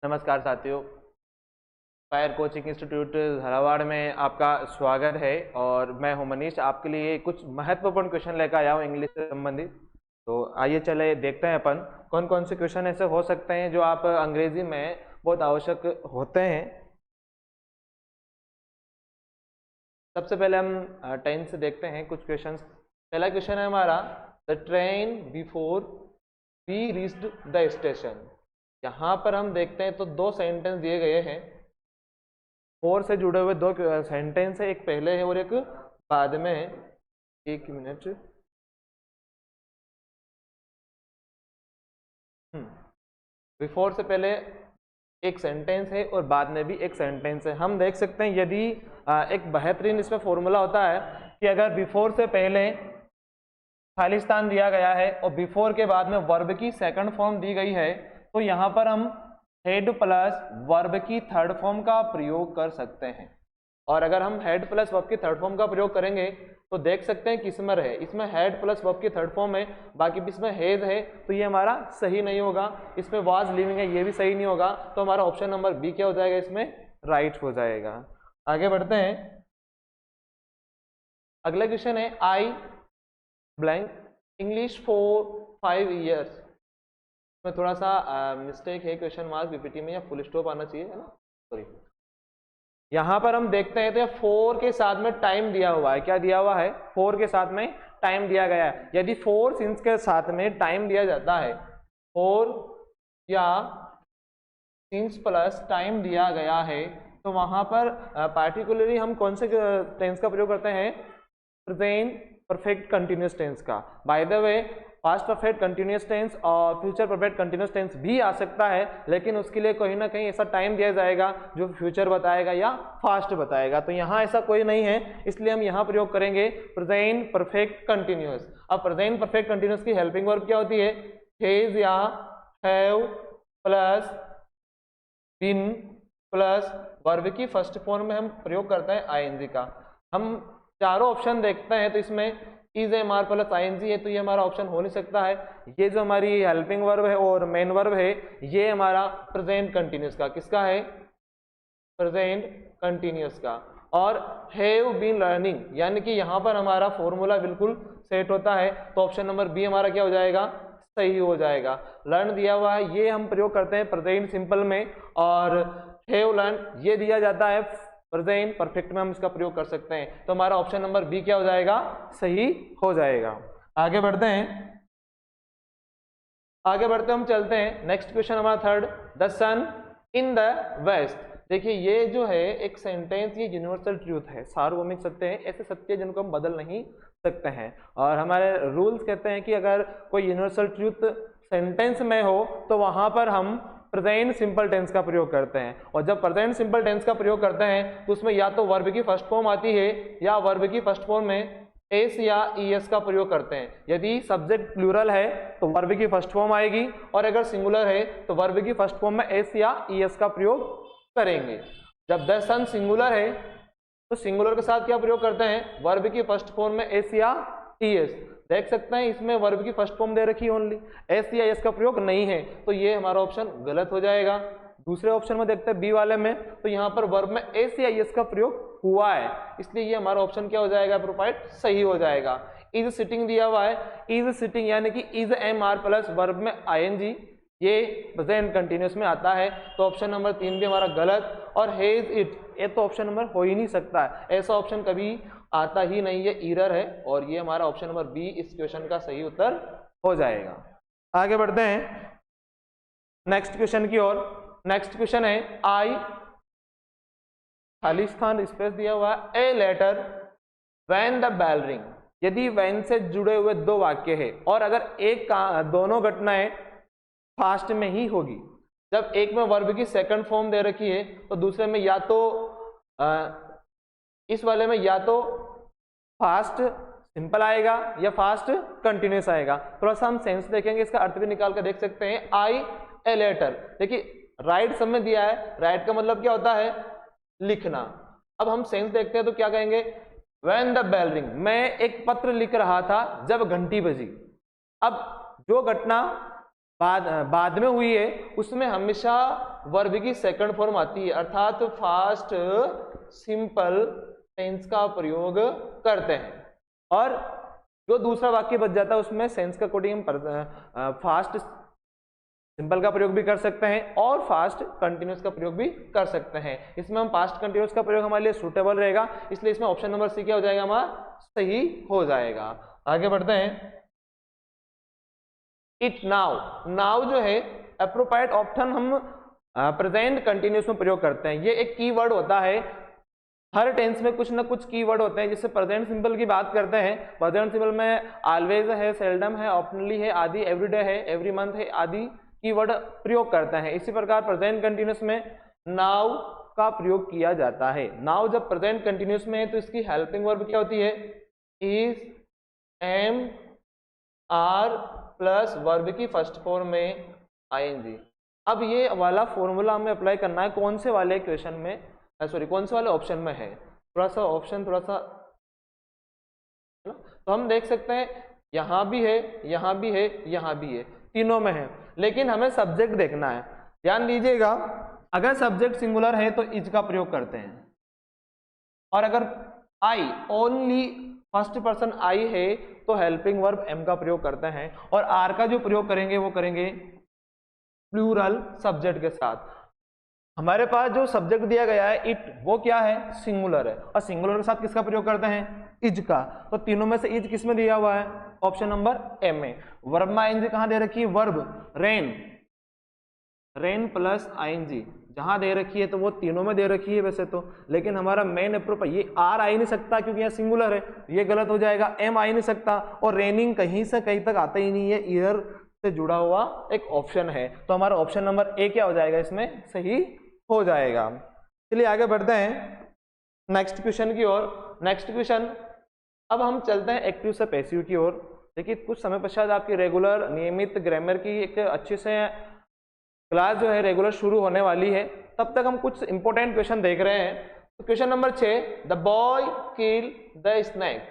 नमस्कार साथियों, fire coaching institute Jhalawar में आपका स्वागत है। और मैं हूं मनीष, आपके लिए कुछ महत्वपूर्ण क्वेश्चन लेकर आया हूं इंग्लिश से संबंधित। तो आइए चले देखते हैं अपन कौन कौन से क्वेश्चन ऐसे हो सकते हैं जो आप अंग्रेजी में बहुत आवश्यक होते हैं। सबसे पहले हम टेंस से देखते हैं कुछ क्वेश्चन। पहला क्वेश्चन है हमारा, the train before we reached the station. यहाँ पर हम देखते हैं तो दो सेंटेंस दिए गए हैं, फोर से जुड़े हुए दो सेंटेंस है, एक पहले है और एक बाद में है। एक मिनट, बिफोर से पहले एक सेंटेंस है और बाद में भी एक सेंटेंस है। हम देख सकते हैं यदि एक बेहतरीन इसमें फॉर्मूला होता है कि अगर बिफोर से पहले खाली स्थान दिया गया है और बिफोर के बाद में वर्ब की सेकंड फॉर्म दी गई है, तो यहाँ पर हम हेड प्लस वर्ब की थर्ड फॉर्म का प्रयोग कर सकते हैं। और अगर हम हेड प्लस वर्ब की थर्ड फॉर्म का प्रयोग करेंगे तो देख सकते हैं किसमें है, इसमें हेड प्लस वर्ब की थर्ड फॉर्म है, बाकी इसमें हेज है, तो ये हमारा सही नहीं होगा। इसमें वाज लिविंग है, ये भी सही नहीं होगा। तो हमारा ऑप्शन नंबर बी क्या हो जाएगा, इसमें राइट हो जाएगा। आगे बढ़ते हैं। अगला क्वेश्चन है, आई ब्लैंक इंग्लिश फॉर 5 years। में थोड़ा सा मिस्टेक है, क्वेश्चन मार्क पीपीटी में या फुल स्टॉप आना चाहिए, है ना, सॉरी। यहाँ पर हम देखते हैं तो 4 के साथ में टाइम दिया हुआ है। क्या दिया हुआ है? 4 के साथ में टाइम दिया गया है। यदि 4 सिंस के साथ में टाइम दिया जाता है, 4 या सिंस प्लस टाइम दिया गया है, तो वहां पर पार्टिकुलरली हम कौन से टेंस का प्रयोग करते हैं? प्रेजेंट परफेक्ट कंटिन्यूअस टेंस का। By the way, past perfect continuous tense और फ्यूचर परफेक्ट कंटिन्यूअस टेंस भी आ सकता है, लेकिन उसके लिए कहीं ना कहीं ऐसा टाइम दिया जाएगा जो फ्यूचर बताएगा या फास्ट बताएगा। तो यहाँ ऐसा कोई नहीं है, इसलिए हम यहाँ प्रयोग करेंगे प्रेजेंट परफेक्ट कंटिन्यूअस। अब प्रेजेंट परफेक्ट कंटिन्यूअस की हेल्पिंग वर्ब क्या होती है? हैज या have plus been plus verb की फर्स्ट फॉर्म में हम प्रयोग करते हैं आईएनजी का। हम चारों ऑप्शन देखते हैं तो इसमें is am are plus ING है, तो ये हमारा ऑप्शन हो नहीं सकता है। ये जो हमारी हेल्पिंग वर्ब है और मेन वर्ब है, ये हमारा प्रेजेंट कंटिन्यूअस का, किसका है? प्रेजेंट कंटिन्यूअस का। और हैव बीन लर्निंग, यानी कि यहाँ पर हमारा फॉर्मूला बिल्कुल सेट होता है, तो ऑप्शन नंबर बी हमारा क्या हो जाएगा? सही हो जाएगा। लर्न दिया हुआ है, ये हम प्रयोग करते हैं प्रेजेंट सिंपल में, और हैव लर्न ये दिया जाता है प्रेजेंट परफेक्ट में, हम इसका प्रयोग कर सकते हैं। तो हमारा ऑप्शन नंबर बी क्या हो जाएगा? सही हो जाएगा। आगे बढ़ते हैं, हम चलते हैं। नेक्स्ट क्वेश्चन हमारा third, the sun in the west. देखिए ये जो है एक सेंटेंस, ये यूनिवर्सल ट्रूथ है, सार्वभौमिक सत्य है, ऐसे सत्य जिनको हम बदल नहीं सकते हैं। और हमारे रूल्स कहते हैं कि अगर कोई यूनिवर्सल ट्रूथ सेंटेंस में हो तो वहां पर हम प्रेजेंट सिंपल टेंस का प्रयोग करते हैं। और जब प्रेजेंट सिंपल टेंस का प्रयोग करते हैं तो उसमें या तो वर्ब की फर्स्ट फॉर्म आती है या वर्ब की फर्स्ट फॉर्म में एस या ईएस का प्रयोग करते हैं। यदि सब्जेक्ट प्लूरल है तो वर्ब की फर्स्ट फॉर्म आएगी, और अगर सिंगुलर है तो वर्ब की फर्स्ट फॉर्म में एस या ईएस का प्रयोग करेंगे। जब द सन सिंगुलर है तो सिंगुलर के साथ क्या प्रयोग करते हैं? वर्ब की फर्स्ट फॉर्म में एस या ईएस। देख सकते हैं इसमें वर्ब की फर्स्ट फॉर्म दे रखी है, ओनली एस या एस का प्रयोग नहीं है, तो ये हमारा ऑप्शन गलत हो जाएगा। दूसरे ऑप्शन में देखते हैं बी वाले में, तो यहाँ पर वर्ब में एस या एस का प्रयोग हुआ है, इसलिए ये हमारा ऑप्शन क्या हो जाएगा? प्रोपाइट सही हो जाएगा। इज सिटिंग दिया हुआ है, इज सिटिंग यानी कि is am are plus verb में आईएनजी, ये प्रेजेंट कंटिन्यूअस में आता है, तो ऑप्शन नंबर 3 भी हमारा गलत। और हेज इट, ये तो ऑप्शन नंबर हो ही नहीं सकता है, ऐसा ऑप्शन कभी आता ही नहीं है, एरर है, और ये हमारा ऑप्शन नंबर बी इस क्वेश्चन का सही उत्तर हो जाएगा। आगे बढ़ते हैं नेक्स्ट क्वेश्चन की ओर। नेक्स्ट क्वेश्चन है, आई खाली स्थान स्पेस दिया हुआ है, a letter when the bell ring. यदि व्हेन से जुड़े हुए दो वाक्य है और अगर एक का दोनों घटनाएं फास्ट में ही होगी, जब एक में वर्ब की सेकंड फॉर्म दे रखी है तो दूसरे में या तो इस वाले में या तो फास्ट सिंपल आएगा या फास्ट कंटिन्यूअस आएगा। थोड़ा सा हम सेंस देखेंगे, इसका अर्थ भी निकाल कर देख सकते हैं। आई ए लेटर, देखिए राइट सब में दिया है, राइट का मतलब क्या होता है? लिखना। अब हम सेंस देखते हैं तो क्या कहेंगे? व्हेन द बेल रिंग, मैं एक पत्र लिख रहा था जब घंटी बजी। अब जो घटना बाद में हुई है उसमें हमेशा वर्ब की सेकंड फॉर्म आती है, अर्थात फास्ट सिंपल टेंस का प्रयोग करते हैं। और जो दूसरा वाक्य बच जाता है उसमें सेंस के अकॉर्डिंग हम फास्ट सिंपल का प्रयोग भी कर सकते हैं और फास्ट कंटिन्यूस का प्रयोग भी कर सकते हैं। इसमें हम पास्ट कंटिन्यूस का प्रयोग हमारे लिए सूटेबल रहेगा, इसलिए इसमें ऑप्शन नंबर सी क्या हो जाएगा हमारा सही हो जाएगा। आगे बढ़ते हैं। इट नाउ, नाउ जो है एप्रोप्रिएट ऑप्शन हम प्रेजेंट कंटिन्यूस में प्रयोग करते हैं। ये एक कीवर्ड होता है, हर टेंस में कुछ ना कुछ कीवर्ड होते हैं। जैसे प्रेजेंट सिंपल की बात करते हैं, प्रेजेंट सिंपल में ऑलवेज है, सेल्डम है, ऑफ्टनली है, आदि, एवरीडे है, एवरी मंथ है, आदि कीवर्ड प्रयोग करते हैं। इसी प्रकार प्रेजेंट कंटिन्यूस में नाउ का प्रयोग किया जाता है। नाउ जब प्रेजेंट कंटिन्यूस में है तो इसकी हेल्पिंग वर्ब क्या होती है, is, am, are plus verb की फर्स्ट फॉर्म में आईएनजी। अब ये वाला फॉर्मूला हमें अप्लाई करना है कौन से वाले क्वेश्चन में, सॉरी कौन से वाले ऑप्शन में है। थोड़ा सा ऑप्शन थोड़ा सा है ना, तो हम देख सकते हैं यहाँ भी है, यहाँ भी है, यहाँ भी है, तीनों में है, लेकिन हमें सब्जेक्ट देखना है। ध्यान दीजिएगा, अगर सब्जेक्ट सिंगुलर है तो इज का प्रयोग करते हैं, और अगर I only first person I है तो हेल्पिंग वर्ब एम का प्रयोग करते हैं, और आर का जो प्रयोग करेंगे वो करेंगे प्लूरल सब्जेक्ट के साथ। हमारे पास जो सब्जेक्ट दिया गया है इट, वो क्या है, सिंगुलर है, और सिंगुलर के साथ किसका प्रयोग करते हैं, इज का। तो तीनों में से इज किस में दिया हुआ है, ऑप्शन नंबर ए में। वर्ब में आईएनजी कहां दे रखी है, verb rain, rain plus ING जहां दे रखी है तो वो तीनों में दे रखी है वैसे तो, लेकिन हमारा मेन अप्रोच ये आर आ ही नहीं सकता क्योंकि यहाँ सिंगुलर है, ये गलत हो जाएगा। एम आ ही नहीं सकता, और रेनिंग कहीं से कहीं तक आता ही नहीं है, ईयर से जुड़ा हुआ एक ऑप्शन है, तो हमारा ऑप्शन नंबर ए क्या हो जाएगा, इसमें सही हो जाएगा। चलिए आगे बढ़ते हैं नेक्स्ट क्वेश्चन की ओर। नेक्स्ट क्वेश्चन, अब हम चलते हैं एक्टिव से पैसिव की ओर। देखिए कुछ समय पश्चात आपकी रेगुलर नियमित ग्रामर की एक अच्छे से क्लास जो है रेगुलर शुरू होने वाली है, तब तक हम कुछ इंपॉर्टेंट क्वेश्चन देख रहे हैं। तो question number 6, the boy kill the snake,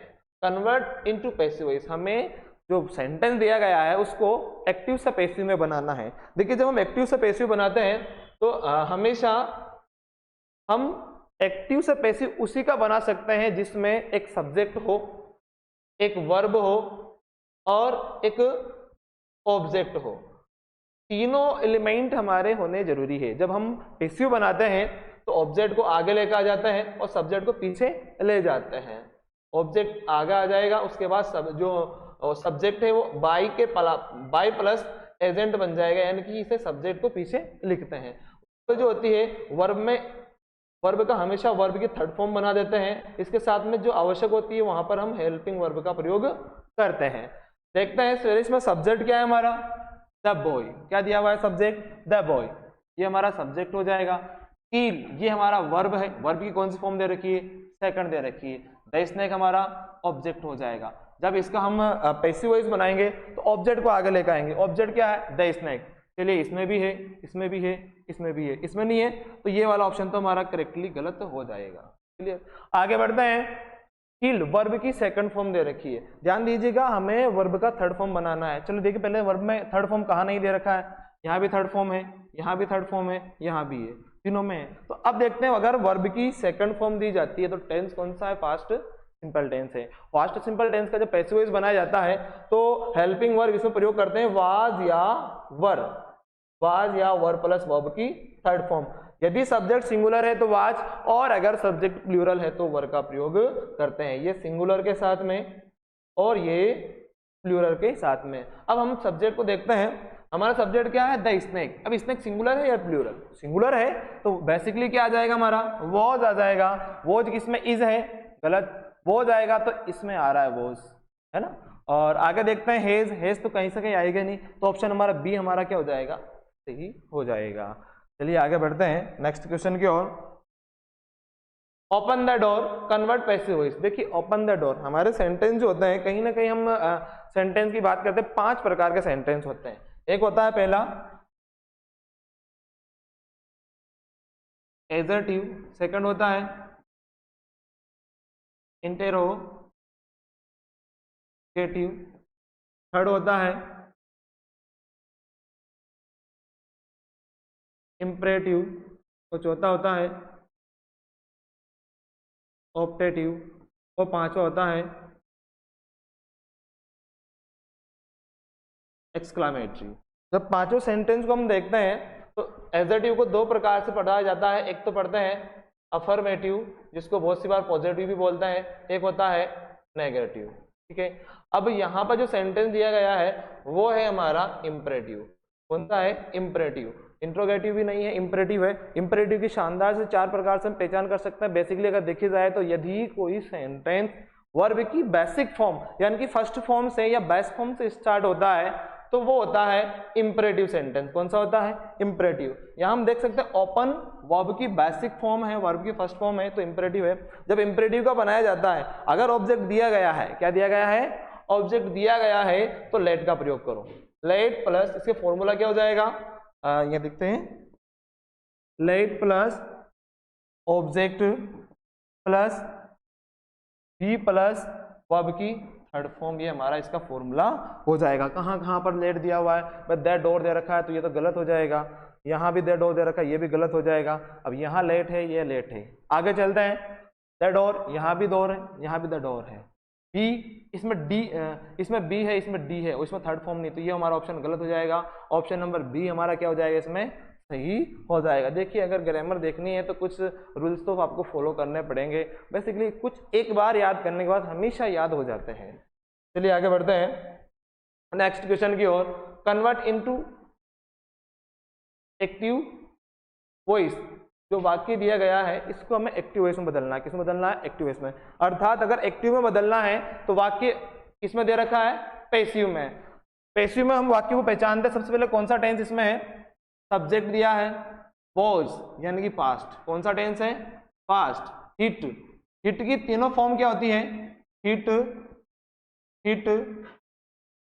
convert into passive voice. हमें जो सेंटेंस दिया गया है उसको एक्टिव से पैसिव में बनाना है। देखिए जब हम एक्टिव से पैसिव बनाते हैं तो हमेशा हम एक्टिव से पैसिव उसी का बना सकते हैं जिसमें एक सब्जेक्ट हो, एक वर्ब हो और एक ऑब्जेक्ट हो। तीनों एलिमेंट हमारे होने जरूरी है। जब हम पैसिव बनाते हैं तो ऑब्जेक्ट को आगे लेकर आ जाते हैं और सब्जेक्ट को पीछे ले जाते हैं। ऑब्जेक्ट आगे आ जाएगा, उसके बाद जो सब्जेक्ट है वो बाई प्लस एजेंट बन जाएगा, यानी कि इसे सब्जेक्ट को पीछे लिखते हैं। तो जो होती है वर्ब में, वर्ब का हमेशा वर्ब की थर्ड फॉर्म बना देते हैं, इसके साथ में जो आवश्यक होती है वहां पर हम हेल्पिंग वर्ब का प्रयोग करते हैं। देखते हैं इसमें सब्जेक्ट क्या है हमारा, द बॉय, क्या दिया हुआ है सब्जेक्ट, द बॉय, ये हमारा सब्जेक्ट हो जाएगा। किल, ये हमारा वर्ब है, वर्ब की कौन सी फॉर्म दे रखी है, सेकंड दे रखी है। द स्नेक हमारा ऑब्जेक्ट हो जाएगा। जब इसका हम पैसिव वॉइस बनाएंगे तो ऑब्जेक्ट को आगे लेकर आएंगे। ऑब्जेक्ट क्या है, द स्नेक। चलिए इसमें भी है, इसमें भी है, इसमें भी है, इसमें नहीं है, तो ये वाला ऑप्शन तो हमारा करेक्टली गलत हो जाएगा। चलिए आगे बढ़ते हैं। किल वर्ब की सेकंड फॉर्म दे रखी है, ध्यान दीजिएगा हमें वर्ब का थर्ड फॉर्म बनाना है। चलो देखिए पहले वर्ब में थर्ड फॉर्म कहाँ नहीं दे रखा है, यहाँ भी थर्ड फॉर्म है, यहाँ भी थर्ड फॉर्म है, यहाँ भी है, तीनों में है। तो अब देखते हैं अगर वर्ब की सेकंड फॉर्म दी जाती है तो टेंस कौन सा है, फास्ट सिंपल टेंस है। फास्ट सिंपल टेंस का जब पैसिव वॉइस बनाया जाता है तो हेल्पिंग वर्ब इसमें प्रयोग करते हैं वाज या वर, वाज या वर प्लस वर्ब की थर्ड फॉर्म। यदि सब्जेक्ट सिंगुलर है तो वाज, और अगर सब्जेक्ट प्लूरल है तो वर का प्रयोग करते हैं। ये सिंगुलर के साथ में और ये प्लूरल के साथ में। अब हम सब्जेक्ट को देखते हैं, हमारा सब्जेक्ट क्या है, द स्नेक। अब स्नेक सिंगुलर है या प्लूरल, सिंगुलर है तो बेसिकली क्या आ जाएगा हमारा, वॉज आ जाएगा। वॉज किसमें, इज है, गलत, वॉज आएगा तो इसमें आ रहा है वॉज, है ना। और आगे देखते हैं हेज, हेज तो कहीं से कहीं आएगा नहीं, तो ऑप्शन हमारा बी हमारा क्या हो जाएगा, सही हो जाएगा। चलिए आगे बढ़ते हैं नेक्स्ट क्वेश्चन की ओर। Open the door, convert passive voice. देखिए ओपन द डोर, हमारे सेंटेंस जो होते हैं कहीं ना कहीं हम सेंटेंस की बात करते हैं, 5 प्रकार के सेंटेंस होते हैं। एक होता है पहला एजर्टिव, सेकंड होता है इंटेरोगेटिव, थर्ड होता है इम्परेटिव, और चौथा होता है ऑप्टेटिव, और पांचवा होता है एक्सक्लामेटरी। जब पांचों सेंटेंस को हम देखते हैं तो एडजेक्टिव को दो प्रकार से पढ़ा जाता है। एक तो पढ़ते हैं अफर्मेटिव, जिसको बहुत सी बार पॉजिटिव भी बोलते हैं, एक होता है नेगेटिव। ठीक है, अब यहाँ पर जो सेंटेंस दिया गया है वो है हमारा इम्परेटिव। कौन सा है? इम्परेटिव। इंट्रोगेटिव भी नहीं है, इम्परेटिव है। इम्परेटिव की शानदार से चार प्रकार से हम पहचान कर सकते हैं। बेसिकली अगर देखी जाए तो यदि कोई सेंटेंस वर्ब की बेसिक फॉर्म यानी कि फर्स्ट फॉर्म से या बेस फॉर्म से स्टार्ट होता है तो वो होता है इंपरेटिव सेंटेंस। कौन सा होता है? इंपरेटिव। यहां हम देख सकते हैं ओपन वर्ब की बेसिक फॉर्म है, वर्ब की फर्स्ट फॉर्म है, तो इंपरेटिव है। जब इंपरेटिव का बनाया जाता है, अगर ऑब्जेक्ट दिया गया है, क्या दिया गया है? ऑब्जेक्ट दिया गया है, तो लेट का प्रयोग करो। लेट प्लस इसके फॉर्मूला क्या हो जाएगा? ये देखते हैं, let plus object plus be plus verb की थर्ड फॉर्म, ये हमारा इसका फॉर्मूला हो जाएगा। कहाँ कहाँ पर लेट दिया हुआ है? दैट डोर दे रखा है तो ये तो गलत हो जाएगा। यहाँ भी दैट डोर दे रखा है, ये भी गलत हो जाएगा। अब यहाँ लेट है, ये लेट है। आगे चलते हैं, दैट डोर, यहाँ भी डोर है, यहाँ भी दैट डोर है। बी, इसमें डी, इसमें बी है, इसमें डी है, उसमें थर्ड फॉर्म नहीं, तो ये हमारा ऑप्शन गलत हो जाएगा। ऑप्शन नंबर बी हमारा क्या हो जाएगा? इसमें सही हो जाएगा। देखिए, अगर ग्रामर देखनी है तो कुछ रूल्स तो आपको फॉलो करने पड़ेंगे। बेसिकली कुछ एक बार याद करने के बाद हमेशा याद हो जाते हैं। चलिए आगे बढ़ते हैं नेक्स्ट क्वेश्चन की ओर। कन्वर्ट इनटू एक्टिव वॉइस, जो वाक्य दिया गया है इसको हमें एक्टिव वॉइस में बदलना है। किसमें बदलना है? एक्टिव वॉइस में। अर्थात अगर एक्टिव में बदलना है तो वाक्य किसमें दे रखा है? पैसिव में। पैसिव में हम वाक्य को पहचानते हैं। सबसे पहले कौन सा टेंस इसमें है? सब्जेक्ट दिया है वॉज यानी कि पास्ट। कौन सा टेंस है? पास्ट। हिट, हिट की तीनों फॉर्म क्या होती है? हिट, हिट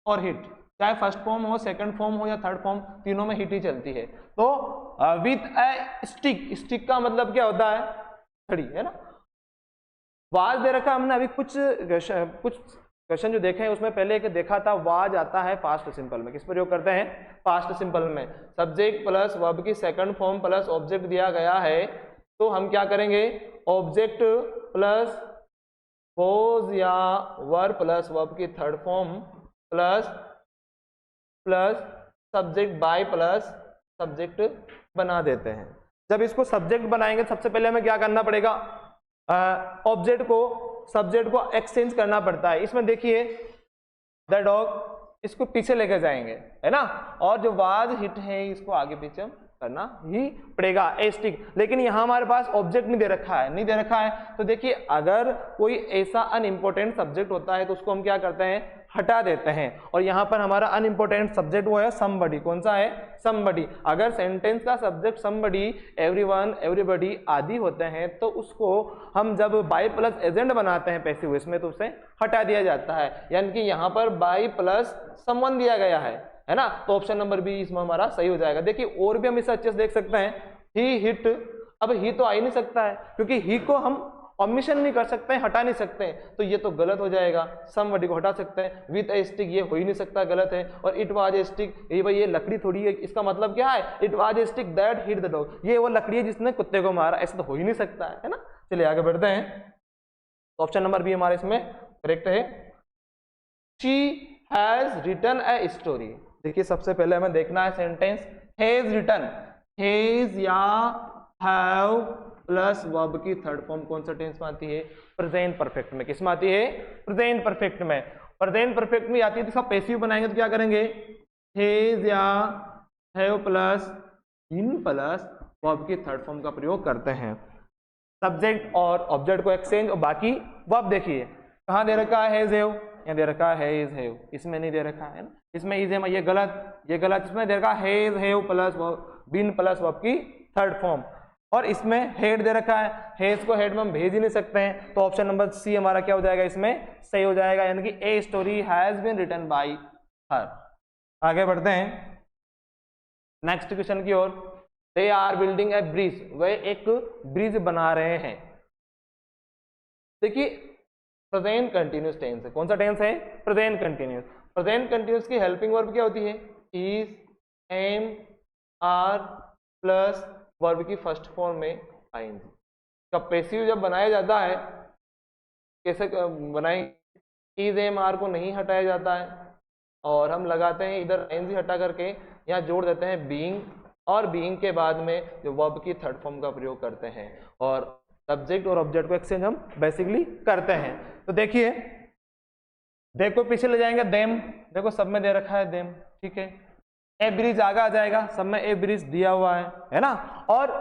और हिट, चाहे फर्स्ट फॉर्म हो, सेकंड फॉर्म हो या थर्ड फॉर्म, तीनों में हिट ही चलती है। तो विथ ए स्टिक, स्टिक का मतलब क्या होता है? छड़ी, है ना। वाज दे रखा हमने अभी कुछ क्वेश्चन जो देखे हैं उसमें पहले एक देखा था, वाज आता है पास्ट सिंपल में। किस प्रयोग करते हैं? पास्ट सिंपल में। सब्जेक्ट प्लस वर्ब की सेकंड फॉर्म प्लस ऑब्जेक्ट दिया गया है तो हम क्या करेंगे? ऑब्जेक्ट प्लस वॉज या वर्ब प्लस वर्ब की third form plus plus subject by plus subject बना देते हैं। जब इसको सब्जेक्ट बनाएंगे सबसे पहले हमें क्या करना पड़ेगा? ऑब्जेक्ट को सब्जेक्ट को एक्सचेंज करना पड़ता है। इसमें देखिए द डॉग, इसको पीछे लेकर जाएंगे, है ना, और जो वाज हिट है इसको आगे पीछे करना ही पड़ेगा, ए स्टिक। लेकिन यहाँ हमारे पास ऑब्जेक्ट नहीं दे रखा है, नहीं दे रखा है। तो देखिए अगर कोई ऐसा अनइम्पोर्टेंट सब्जेक्ट होता है तो उसको हम क्या करते हैं? हटा देते हैं। और यहाँ पर हमारा अनइम्पोर्टेंट सब्जेक्ट वो है समबडी। कौन सा है? समबडी। अगर सेंटेंस का सब्जेक्ट समबडी, एवरीवन, एवरीबडी आदि होते हैं तो उसको हम जब बाय प्लस एजेंट बनाते हैं पैसिव वॉइस में तो उसे हटा दिया जाता है। यानी कि यहाँ पर बाय प्लस समवन दिया गया है ना, तो ऑप्शन नंबर बी इसमें हमारा सही हो जाएगा। देखिए और भी हम इसे अच्छे से देख सकते हैं। ही हिट, अब ही तो आ ही नहीं सकता है क्योंकि ही को हम ऑमिशन नहीं कर सकते हैं, हटा नहीं सकते हैं, तो ये तो गलत हो जाएगा। समबडी को हटा सकते हैं, विद ए स्टिक ये हो ही नहीं सकता, गलत है। और इट वाज ए स्टिक, ये भाई ये लकड़ी थोड़ी है, इसका मतलब क्या है? It was a stick that hit the dog, ये वो लकड़ी है जिसने कुत्ते को मारा, ऐसा तो हो ही नहीं सकता है ना। चलिए आगे बढ़ते हैं। ऑप्शन नंबर बी हमारे इसमें करेक्ट है। She has written a story. देखिए सबसे पहले हमें देखना है सेंटेंस हैज रिटन। हैज या हैव प्लस वर्ब की थर्ड फॉर्म कौन सा टेंस में आती है? प्रेजेंट परफेक्ट में। किस में आती है? प्रेजेंट परफेक्ट में। प्रेजेंट परफेक्ट में आती है तो इसका पैसिव बनाएंगे तो क्या करेंगे? हैज या have plus in plus verb की थर्ड फॉर्म का प्रयोग करते हैं। सब्जेक्ट और ऑब्जेक्ट को एक्सचेंज, और बाकी वर्ब देखिए कहाँ दे रखा है? हैज हैव, यहाँ दे रखा है हैज हैव, इसमें नहीं दे रखा है ना, इसमें इज है, ये गलत, ये गलत। इसमें दे रखा है has have plus been plus verb की थर्ड फॉर्म, और इसमें हेड दे रखा है, हेज को हेड में हम भेज ही नहीं सकते हैं, तो ऑप्शन नंबर सी हमारा क्या हो जाएगा? इसमें सही हो जाएगा, यानी कि a story has been written by her. आगे बढ़ते हैं नेक्स्ट क्वेश्चन की ओर। They are building a bridge, वे एक ब्रिज बना रहे हैं। देखिए प्रेजेंट कंटिन्यूस टेंस है। कौन सा टेंस है? Present continuous. प्रेजेंट कंटिन्यूस की हेल्पिंग वर्ब क्या होती है? Is, am, are, plus verb की फर्स्ट फॉर्म में आईएनजी। का पैसिव जब बनाया जाता है, कैसे बनाएंगे, इज एम आर को नहीं हटाया जाता है और हम लगाते हैं इधर आईएनजी हटा करके यहाँ जोड़ देते हैं बीइंग, और बीइंग के बाद में जो वर्ब की थर्ड फॉर्म का प्रयोग करते हैं और सब्जेक्ट और ऑब्जेक्ट को एक्सचेंज हम बेसिकली करते हैं। तो देखिए, देखो पीछे ले जाएंगे देम, देखो सब में दे रखा है देम, ठीक है। ए ब्रिज आगे आ जाएगा, सब में ए ब्रिज दिया हुआ है ना। और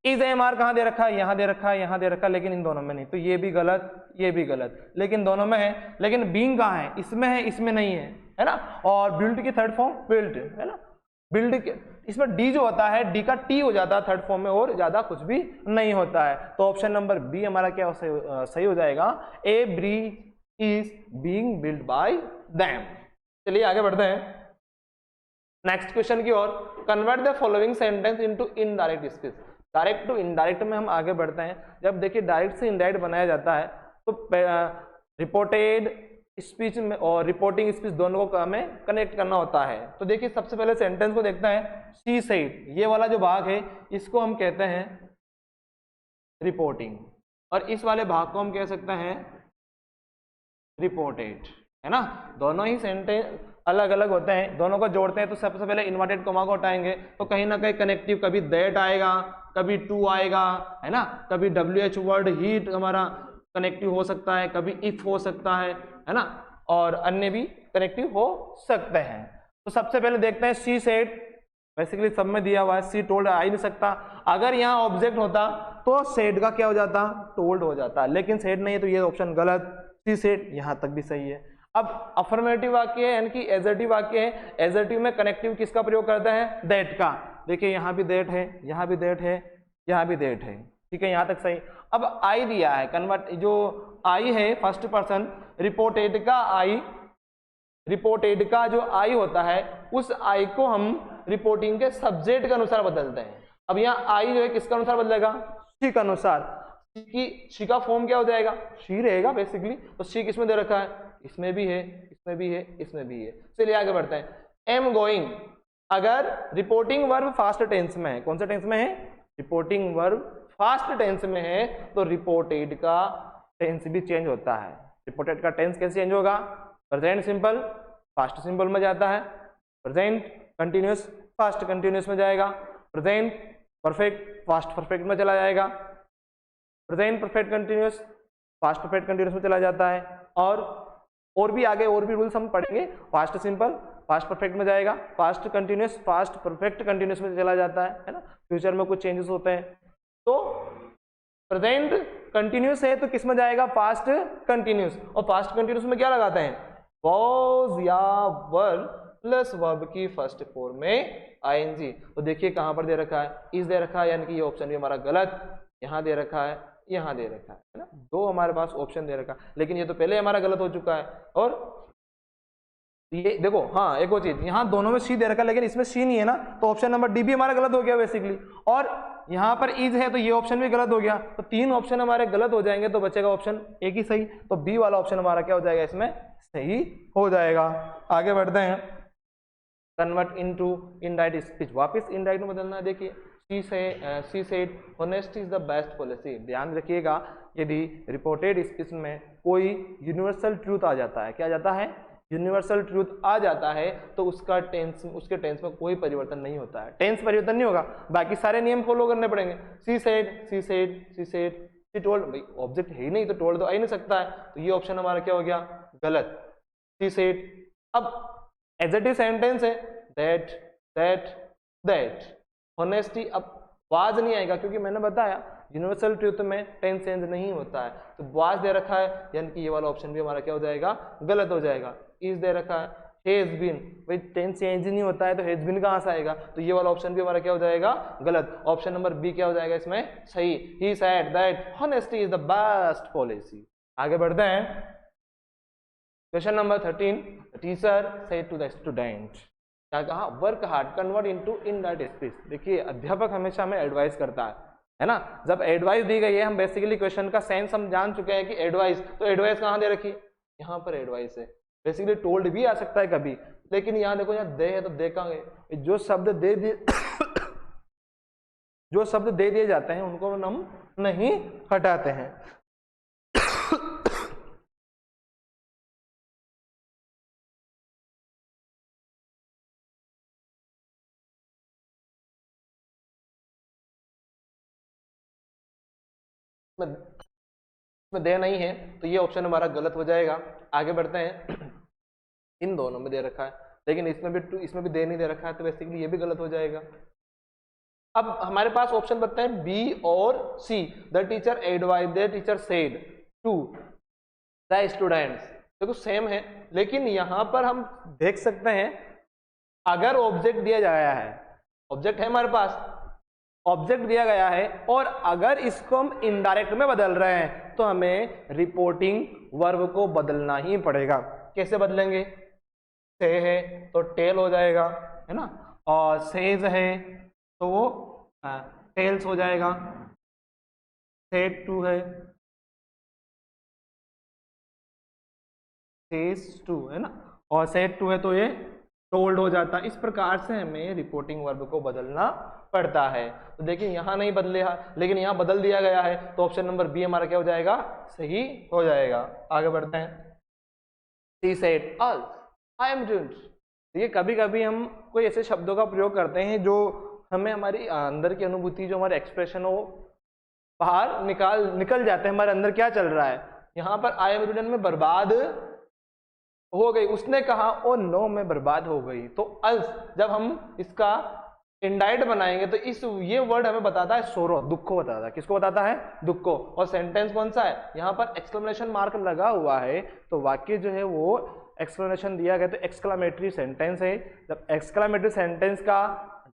इज एम आर कहाँ दे रखा है, यहाँ दे रखा है, यहाँ दे रखा है, लेकिन इन दोनों में नहीं। तो ये भी गलत, ये भी गलत, लेकिन दोनों में है। लेकिन बीइंग कहाँ है, इसमें है, इसमें नहीं है ना। और बिल्ड की थर्ड फॉर्म बिल्ड है ना, बिल्ड के इसमें डी जो होता है, डी का टी हो जाता है थर्ड फॉर्म में, और ज्यादा कुछ भी नहीं होता है। तो ऑप्शन नंबर बी हमारा क्या सही हो जाएगा, a bridge is being build by them. चलिए आगे बढ़ते हैं नेक्स्ट क्वेश्चन की ओर। Convert the following sentence into indirect speech. Direct to indirect में हम आगे बढ़ते हैं। जब देखिए डायरेक्ट से इनडायरेक्ट बनाया जाता है तो रिपोर्टेड स्पीच में और रिपोर्टिंग स्पीच दोनों को हमें कनेक्ट करना होता है। तो देखिए सबसे पहले सेंटेंस को देखते हैं। शी सेड, ये वाला जो भाग है इसको हम कहते हैं रिपोर्टिंग, और इस वाले भाग को हम कह सकते हैं रिपोर्टेड, है ना। दोनों ही सेंटेंस अलग अलग होते हैं, दोनों को जोड़ते हैं तो सबसे पहले इन्वर्टेड कॉमा को हटाएंगे तो कहीं ना कहीं कनेक्टिव, कभी दैट आएगा, कभी टू आएगा, है ना, कभी WH वर्ड हीट हमारा कनेक्टिव हो सकता है, कभी इफ हो सकता है ना, और अन्य भी कनेक्टिव हो सकते हैं। तो सबसे पहले देखते हैं शी सेड, बेसिकली सब में दिया हुआ है, शी टोल्ड आ ही नहीं सकता। अगर यहाँ ऑब्जेक्ट होता तो सेड का क्या हो जाता, टोल्ड हो जाता, लेकिन सेड नहीं है तो ये ऑप्शन गलत, शी सेड यहाँ तक भी सही है। अब अफर्मेटिव वाक्य है यानी कि एजर्टिव वाक्य है, एजर्टिव में कनेक्टिव किसका प्रयोग करते हैं, दैट का। देखिए यहाँ भी दैट है, यहाँ भी दैट है, यहाँ भी दैट है, ठीक है, यहाँ तक सही। अब आई दिया है, कन्वर्ट जो आई है फर्स्ट पर्सन, रिपोर्टेड का आई, रिपोर्टेड का जो आई होता है उस आई को हम रिपोर्टिंग के सब्जेक्ट के अनुसार बदलते हैं। अब यहाँ आई जो है किसके अनुसार बदलेगा, शी के अनुसार। शी का फॉर्म क्या हो जाएगा, शी रहेगा बेसिकली। तो शी किसमें दे रखा है, इसमें भी है, इसमें भी है, इसमें भी है। चलिए आगे बढ़ते हैं। एम गोइंग, अगर रिपोर्टिंग वर्ब फास्ट टेंस में है, कौन सा टेंस में है, रिपोर्टिंग वर्ब फास्ट टेंस में है, तो रिपोर्टेड का टेंस भी चेंज होता है। रिपोर्टेड का टेंस कैसे चेंज होगा, प्रेजेंट सिंपल फास्ट सिंपल में जाता है, प्रेजेंट कंटिन्यूस फास्ट कंटिन्यूस में जाएगा, प्रेजेंट परफेक्ट फास्ट परफेक्ट में चला जाएगा, present perfect continuous fast perfect continuous में चला जाता है, और भी आगे और भी रूल्स हम पढ़ेंगे। फास्ट सिंपल फास्ट परफेक्ट में जाएगा, fast continuous fast perfect continuous में चला जाता है ना। फ्यूचर में कुछ चेंजेस होते हैं। तो प्रेजेंट कंटिन्यूस है तो किस में जाएगा, फास्ट कंटिन्यूस, और फास्ट कंटिन्यूस में क्या लगाते हैं, वॉज या वर्ब प्लस वर्ब की फर्स्ट फॉर्म में आईएनजी। तो देखिए कहां पर दे रखा है, इस दे रखा है, यानी कि ये ऑप्शन भी हमारा गलत, यहां दे रखा है, यहाँ दे रखा है ना, दो हमारे पास ऑप्शन दे रखा है, लेकिन ये तो पहले हमारा गलत हो चुका है। और ये देखो, हाँ एक और चीज, यहाँ दोनों में सी दे रखा है लेकिन इसमें सी नहीं है ना, तो ऑप्शन नंबर डी भी हमारा गलत हो गया बेसिकली। और यहाँ पर इज है तो ये ऑप्शन भी गलत हो गया, तो तीन ऑप्शन हमारे गलत हो जाएंगे, तो बचेगा ऑप्शन एक ही सही। तो बी वाला ऑप्शन हमारा क्या हो जाएगा, इसमें सही हो जाएगा। आगे बढ़ते हैं। कन्वर्ट इनटू इनडायरेक्ट स्पीच, वापस इनडायरेक्ट में बदलना है। देखिए she said honesty is the best policy. ध्यान रखिएगा, यदि रिपोर्टेड स्पीच में कोई यूनिवर्सल ट्रूथ आ जाता है, क्या आ जाता है, यूनिवर्सल ट्रूथ आ जाता है, तो उसका टेंस, उसके टेंस में कोई परिवर्तन नहीं होता है, टेंस परिवर्तन नहीं होगा, बाकी सारे नियम फॉलो करने पड़ेंगे। She said, she said, she said, she told, भाई ऑब्जेक्ट है ही नहीं तो टोल्ड तो आ ही नहीं सकता है, तो ये ऑप्शन हमारा क्या हो गया, गलत, शी सेड। अब एडजेक्टिव सेंटेंस है, दैट दैट दैट, होनेस्टी, अब वाज नहीं आएगा क्योंकि मैंने बताया यूनिवर्सल ट्रूथ में टेंस चेंज नहीं होता है, तो वाज दे रखा है, यानी कि ये वाला ऑप्शन भी हमारा क्या हो जाएगा, गलत हो जाएगा। इज दे रखा है, हैज बीन, भाई टेंस चेंज नहीं होता है तो हैज बीन कहां से आएगा, तो ये वाला ऑप्शन भी हमारा क्या हो जाएगा, गलत। ऑप्शन नंबर बी क्या हो जाएगा इसमें सही, he said that honesty is the best policy. आगे बढ़ते हैं। Question number 13, teacher said to the student, क्या कहा, work hard convert into indirect speech. देखिए अध्यापक हमेशा हमें एडवाइस करता है ना, जब एडवाइस दी गई है, हम बेसिकली क्वेश्चन का सेंस हम जान चुके हैं कि एडवाइस, तो एडवाइस कहाँ दे रखी है, यहाँ पर एडवाइस है। बेसिकली टोल्ड भी आ सकता है कभी, लेकिन यहाँ देखो यहाँ दे है तो दे कहाँ गए, जो शब्द दे दिए जो शब्द दे दिए जाते हैं उनको हम नहीं हटाते हैं। में दे नहीं है तो ये ऑप्शन हमारा गलत हो जाएगा। आगे बढ़ते हैं। इन दोनों में दे रखा है लेकिन इसमें भी दे नहीं दे रखा है, तो बेसिकली ये भी गलत हो जाएगा। अब हमारे पास ऑप्शन बताते हैं बी और C. The teacher advise, the teacher said to the students. देखो सेम है, लेकिन यहां पर हम देख सकते हैं अगर ऑब्जेक्ट दिया गया है, ऑब्जेक्ट है हमारे पास, ऑब्जेक्ट दिया गया है और अगर इसको हम इनडायरेक्ट में बदल रहे हैं तो हमें रिपोर्टिंग वर्ब को बदलना ही पड़ेगा। कैसे बदलेंगे? से है तो टेल हो जाएगा, है ना, और सेज है तो वो टेल्स हो जाएगा, सेड टू है सेज टू, है ना, और सेड टू है तो ये टोल्ड हो जाता है। इस प्रकार से हमें रिपोर्टिंग वर्ब को बदलना पड़ता है। तो देखिए यहाँ नहीं बदले, लेकिन यहाँ बदल दिया गया है, तो ऑप्शन नंबर बी हमारा क्या हो जाएगा? सही हो जाएगा। आगे बढ़ते हैं। She said, I am doing। देखिए कभी कभी हम कोई ऐसे शब्दों का प्रयोग करते हैं जो हमें हमारी अंदर की अनुभूति, जो हमारे एक्सप्रेशन हो, बाहर निकल जाते हैं, हमारे अंदर क्या चल रहा है। यहाँ पर आई एम रूडेन में बर्बाद हो गई, उसने कहा ओ नो मैं बर्बाद हो गई। तो अल्स जब हम इसका इंडाइट बनाएंगे तो ये वर्ड हमें बताता है सोरो, दुख को बताता है। किसको बताता है? दुख को। और सेंटेंस कौन सा है? यहाँ पर एक्सक्लेमेशन मार्क लगा हुआ है, तो वाक्य जो है वो एक्सप्लेनेशन दिया गया तो एक्सक्लामेटरी सेंटेंस है। जब एक्सक्लामेटरी सेंटेंस का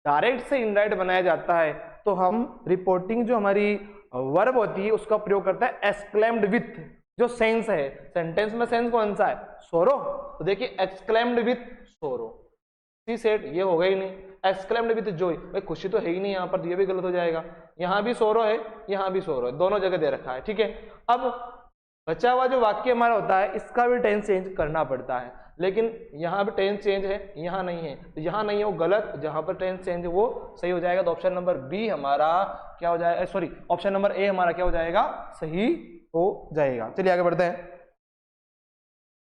डायरेक्ट से इंडाइट बनाया जाता है तो हम रिपोर्टिंग जो हमारी वर्ब होती है उसका प्रयोग करता है एक्सक्लेम्ड विथ जो सेंस है। सेंटेंस में सेंस कौन सा है? सोरो। तो देखिए एक्सक्लेम्ड विथ सोरो। सी सेड, ये होगा ही नहीं। एक्सक्लेम्ड विथ जॉय, भाई खुशी तो है ही नहीं यहाँ पर, तो ये भी गलत हो जाएगा। यहाँ भी सोरो है, यहाँ भी सोरो है, दोनों जगह दे रखा है, ठीक है। अब बचा हुआ जो वाक्य हमारा होता है इसका भी टेंस चेंज करना पड़ता है, लेकिन यहाँ भी टेंस चेंज है, यहाँ नहीं है। तो यहाँ नहीं है वो गलत, जहाँ पर टेंस चेंज है वो सही हो जाएगा। तो ऑप्शन नंबर बी हमारा क्या हो जाएगा? सॉरी, ऑप्शन नंबर ए हमारा क्या हो जाएगा? सही हो जाएगा। चलिए आगे बढ़ते हैं।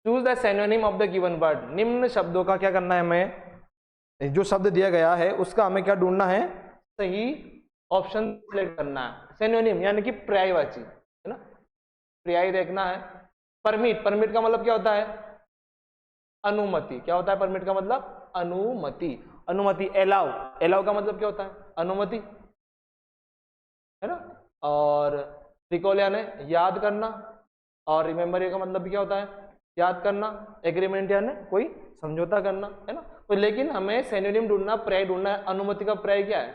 Choose the synonym of the given word. निम्न शब्दों का क्या करना है हमें? जो शब्द दिया गया है उसका हमें क्या ढूंढना है? सही ऑप्शन सिलेक्ट करना है। सिनोनिम यानी कि पर्यायवाची, है ना, पर्याय देखना है। परमिट, परमिट का मतलब क्या होता है? अनुमति। क्या होता है परमिट का मतलब? अनुमति। अनुमति। एलाउ, एलाउ का मतलब क्या होता है? अनुमति, है ना। और रिकॉल यानी याद करना, और रिमेम्बर का मतलब भी क्या होता है? याद करना। एग्रीमेंट यानी कोई समझौता करना, है ना। तो लेकिन हमें सिनोनिम ढूंढना, पर्याय ढूंढना है। अनुमति का पर्याय क्या है?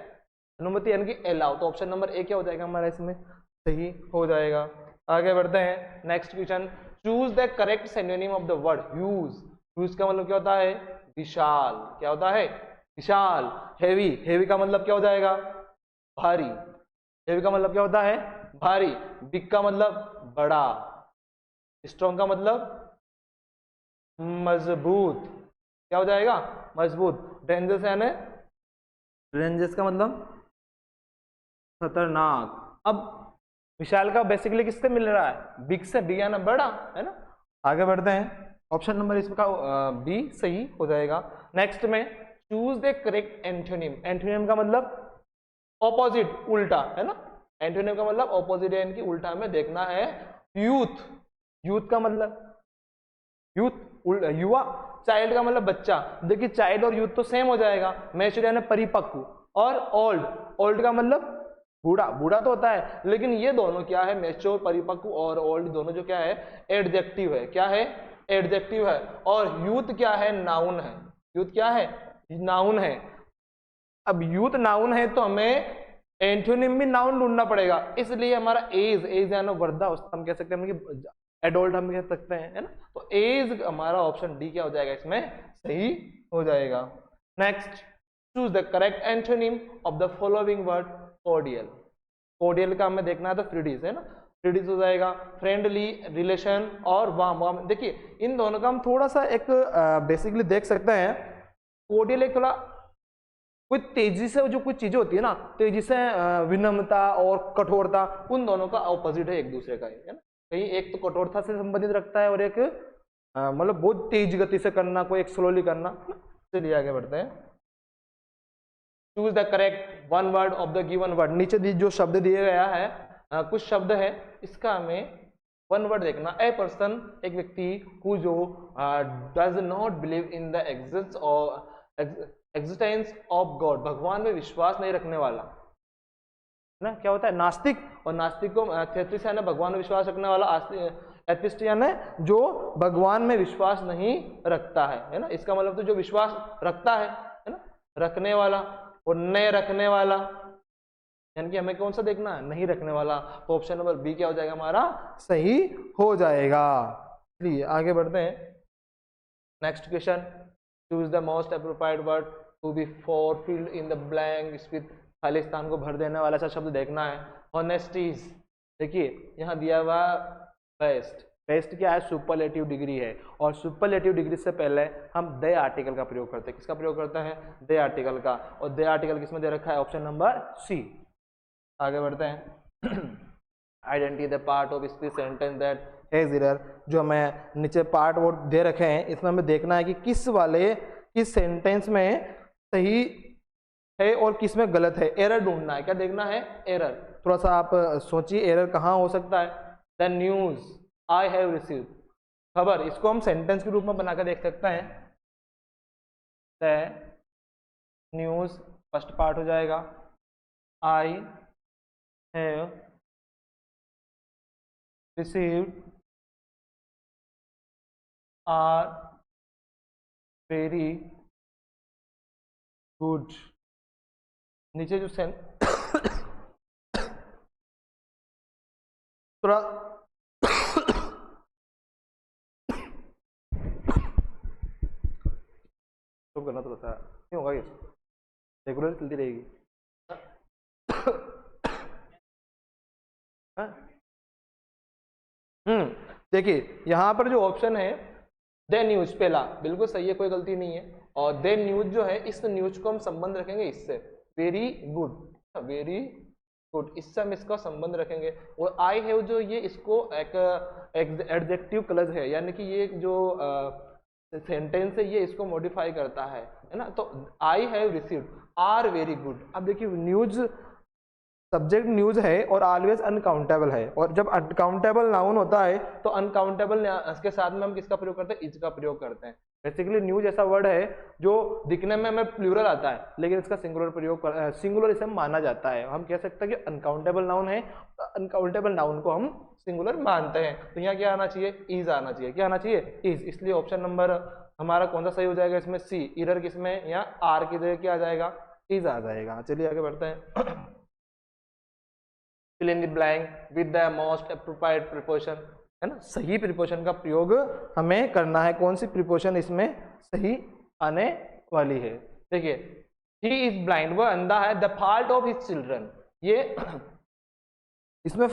अनुमति यानी कि एलाउ। तो ऑप्शन नंबर ए क्या हो जाएगा हमारा? इसमें सही हो जाएगा। आगे बढ़ते हैं। Next question, choose the correct synonym of the word use. Use का मतलब क्या होता है? विशाल। क्या होता है? विशाल। हेवी, हेवी का मतलब क्या हो जाएगा? भारी। हेवी का मतलब क्या होता है? भारी। बिग का मतलब बड़ा। स्ट्रॉन्ग का मतलब मजबूत। क्या हो जाएगा? मजबूत। डेंजरस यानी, डेंजरस का मतलब खतरनाक। अब विशाल का बेसिकली किससे मिल रहा है? बिग से। बिग यानी बड़ा, है ना। आगे बढ़ते हैं। ऑप्शन नंबर इसका बी सही हो जाएगा। नेक्स्ट में choose the correct antonym. Antonym का मतलब ऑपोजिट, उल्टा, है ना। एंटोनिम का मतलब ऑपोजिट यानी कि उल्टा हमें देखना है। यूथ, यूथ का मतलब यूथ युवा। चाइल्ड का मतलब बच्चा। देखिए चाइल्ड और यूथ तो सेम हो जाएगा। मैच्योर यानी परिपक्व। और ओल्ड, ओल्ड का मतलब बूढ़ा। बूढ़ा तो होता है, लेकिन ये दोनों क्या है? मैच्योर, परिपक्व और ओल्ड दोनों जो क्या है? एडजेक्टिव है। क्या है? एडजेक्टिव है। और यूथ क्या है? नाउन है। यूथ क्या है? नाउन है। अब यूथ नाउन है तो हमें एंटोनिम भी नाउन ढूंढना पड़ेगा। इसलिए हमारा एज, एज यानी वृद्धावस्था हम कह सकते हैं, कि एडल्ट हम कह सकते हैं, है ना। तो एज हमारा ऑप्शन डी क्या हो जाएगा? इसमें सही हो जाएगा। Next, choose the correct antonym of the following word. Cordial. Cordial का हमें देखना है तो फ्रीडीज, है ना। फ्रीडीज हो जाएगा। फ्रेंडली, रिलेशन और वार्म। वार्म देखिए इन दोनों का हम थोड़ा सा एक बेसिकली देख सकते हैं। कोर्डियल एक थोड़ा कोई तेजी से जो कुछ चीजें होती है ना, तेजी से विनम्रता और कठोरता, उन दोनों का ऑपोजिट है एक दूसरे का, है ना। कहीं एक तो कठोरता से संबंधित रखता है और एक मतलब बहुत तेज गति से करना, कोई एक स्लोली करना। चलिए आगे बढ़ते हैं। Choose the correct one word of the given word. नीचे जो शब्द दिया गया है, कुछ शब्द है, इसका हमें वन वर्ड देखना। ए पर्सन, एक व्यक्ति, हु जो does not believe in the existence of God, भगवान में विश्वास नहीं रखने वाला, ना क्या होता है, नास्तिक। और नास्तिक को थेटिस्ट यानी भगवान में विश्वास रखने वाला, एथिस्ट यानी जो भगवान में विश्वास नहीं रखता है ना। इसका मतलब तो जो विश्वास रखता है ना, रखने वाला, और नहीं रखने वाला, यानी कि हमें कौन सा देखना है, नहीं रखने वाला। तो ऑप्शन नंबर बी क्या हो जाएगा हमारा, सही हो जाएगा। चलिए आगे बढ़ते हैं। Next question, choose the most appropriate word to be fulfilled in the blank space. खाली स्थान को भर देने वाला सा शब्द देखना है। ऑनेस्टीज, देखिए यहाँ दिया हुआ बेस्ट। बेस्ट क्या है, सुपरलेटिव डिग्री है, और सुपरलेटिव डिग्री से पहले हम दे आर्टिकल का प्रयोग करते हैं। किसका प्रयोग करते हैं, दे आर्टिकल का। और दे आर्टिकल किसमें दे रखा है, ऑप्शन नंबर सी। आगे बढ़ते हैं। Identify the part of speech sentence that has error. जो हमें नीचे पार्ट वो दे रखे हैं, इसमें हमें देखना है कि किस सेंटेंस में सही है और किस में गलत है। एरर ढूंढना है। क्या देखना है, एरर। थोड़ा सा आप सोचिए एरर कहाँ हो सकता है। The news I have received, खबर, इसको हम सेंटेंस के रूप में बनाकर देख सकते हैं। द न्यूज फर्स्ट पार्ट हो जाएगा, I have received are very good. नीचे जो थोड़ा तो करना, थोड़ा सा क्यों होगा, ये रेगुलर चलती रहेगी। देखिए यहाँ पर जो ऑप्शन है द न्यूज, पहला बिल्कुल सही है, कोई गलती नहीं है। और द न्यूज जो है, इस न्यूज को हम संबंध रखेंगे इससे, वेरी गुड, वेरी गुड, इससे हम इसका संबंध रखेंगे। और आई हैव जो ये इसको एक एडजेक्टिव क्लज है, यानी कि ये जो सेंटेंस है ये इसको मॉडिफाई करता है ना। तो I have received are very good. अब देखिए न्यूज सब्जेक्ट न्यूज है और ऑलवेज अनकाउंटेबल है, और जब अनकाउंटेबल नाउन होता है तो अनकाउंटेबल के साथ में हम किसका प्रयोग करते हैं, इज का प्रयोग करते हैं। बेसिकली न्यूज ऐसा वर्ड है जो दिखने में हमें प्लूरल आता है, लेकिन इसका सिंगुलर प्रयोग सिंगुलर इसे माना जाता है। हम कह सकते हैं कि अनकाउंटेबल नाउन है, अनकाउंटेबल नाउन को हम सिंगुलर मानते हैं। तो यहाँ क्या आना चाहिए, इज आना चाहिए। क्या आना चाहिए, इज। इसलिए ऑप्शन नंबर हमारा कौन सा सही हो जाएगा इसमें, सी। इरर किसमें, यहाँ आर की जगह क्या आ जाएगा, इज आ जाएगा। चलिए आगे बढ़ते हैं। fill in the blank with the most appropriate preposition, है ना। सही प्रीपोजिशन का प्रयोग हमें करना है। कौन सी प्रीपोजिशन इसमें सही आने वाली है, देखिए he is blind, वह अंधा है, the fault of his children, ये इसमें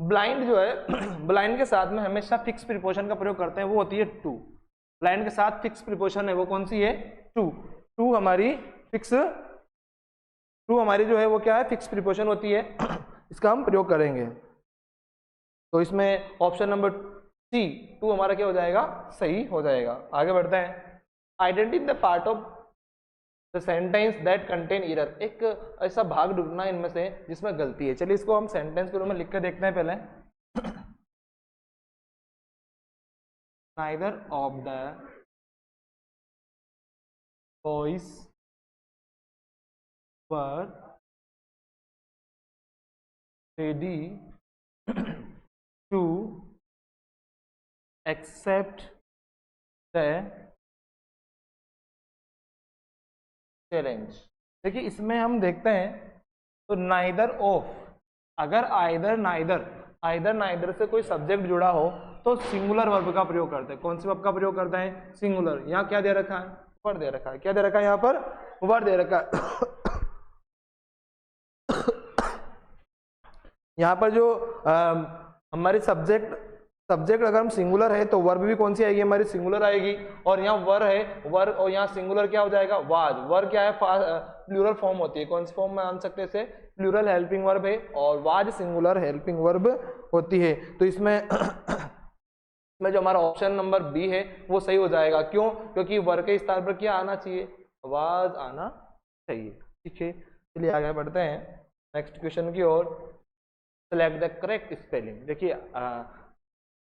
ब्लाइंड जो है, ब्लाइंड के साथ में हमेशा फिक्स प्रीपोजिशन का प्रयोग करते हैं, वो होती है टू। ब्लाइंड के साथ फिक्स प्रीपोजिशन है, वो कौन सी है, टू। टू हमारी फिक्स, टू हमारी जो है वो क्या है, फिक्स प्रीपोजिशन होती है, इसका हम प्रयोग करेंगे। तो इसमें ऑप्शन नंबर सी, टू हमारा क्या हो जाएगा, सही हो जाएगा। आगे बढ़ते हैं। Identify the part of the sentence that contain error, एक ऐसा भाग ढूंढना है इनमें से जिसमें गलती है। चलिए इसको हम सेंटेंस के रूप में लिख कर देखते हैं पहले। Neither of the boys were ready to accept the challenge। देखिए इसमें हम देखते हैं तो नाइदर ऑफ, अगर आइदर नाइदर से कोई सब्जेक्ट जुड़ा हो तो सिंगुलर वर्ब का प्रयोग करते हैं। कौन से वर्ब का प्रयोग करते हैं, सिंगुलर। यहाँ क्या दे रखा है, वर्ड दे रखा है। क्या दे रखा है यहाँ पर, वर्ड दे रखा है। यहाँ पर जो हमारी सब्जेक्ट अगर हम सिंगुलर है तो वर्ब भी कौन सी आएगी, हमारी सिंगुलर आएगी। और यहाँ वर है, वर, और यहाँ सिंगुलर क्या हो जाएगा, वाज। वर क्या है, प्लूरल फॉर्म होती है। कौन सी फॉर्म में मान सकते हैं इसे? प्लूरल हेल्पिंग वर्ब है और वाज सिंगुलर हेल्पिंग वर्ब होती है। तो इसमें में जो हमारा ऑप्शन नंबर बी है वो सही हो जाएगा। क्यों? क्योंकि वर्ग के स्थान पर क्या आना चाहिए? वाज आना चाहिए। ठीक है, चलिए आगे बढ़ते हैं नेक्स्ट क्वेश्चन की ओर। Select the correct spelling. देखिए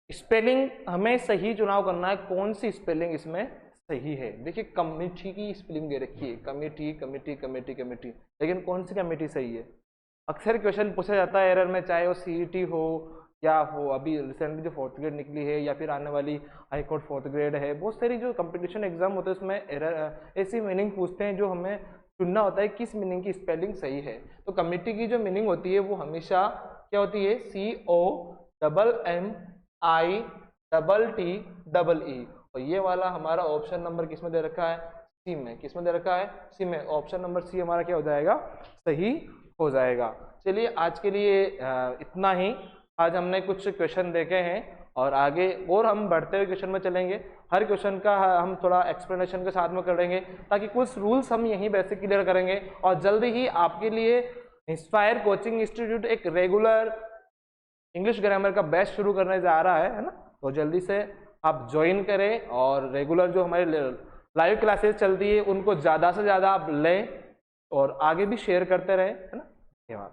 स्पेलिंग हमें सही चुनाव करना है, कौन सी स्पेलिंग इसमें सही है। देखिए कमिटी की स्पेलिंग दे रखी है, कमिटी कमिटी कमिटी कमिटी, लेकिन कौन सी कमिटी सही है? अक्सर क्वेश्चन पूछा जाता है एरर में, चाहे वो सीईटी हो या हो अभी रिसेंटली जो 4th ग्रेड निकली है या फिर आने वाली हाई कोर्ट 4th ग्रेड है, बहुत सारी जो कंपटीशन एग्जाम होते हैं उसमें एरर ऐसी मीनिंग पूछते हैं जो हमें चुनना होता है किस मीनिंग की स्पेलिंग सही है। तो कमिटी की जो मीनिंग होती है वो हमेशा क्या होती है? COMMITTEE। और ये वाला हमारा ऑप्शन नंबर किस में दे रखा है? सी में। किस में दे रखा है? सी में। ऑप्शन नंबर सी हमारा क्या हो जाएगा? सही हो जाएगा। चलिए आज के लिए इतना ही। आज हमने कुछ क्वेश्चन देखे हैं और आगे और हम बढ़ते हुए क्वेश्चन में चलेंगे। हर क्वेश्चन का हम थोड़ा एक्सप्लेनेशन के साथ में करेंगे ताकि कुछ रूल्स हम यहीं बेसिक क्लियर करेंगे और जल्दी ही आपके लिए इंस्पायर कोचिंग इंस्टीट्यूट एक रेगुलर इंग्लिश ग्रामर का बैच शुरू करने जा रहा है ना। तो जल्दी से आप ज्वाइन करें और रेगुलर जो हमारे लाइव क्लासेस चलती है उनको ज़्यादा से ज़्यादा आप लें और आगे भी शेयर करते रहें, है ना। धन्यवाद।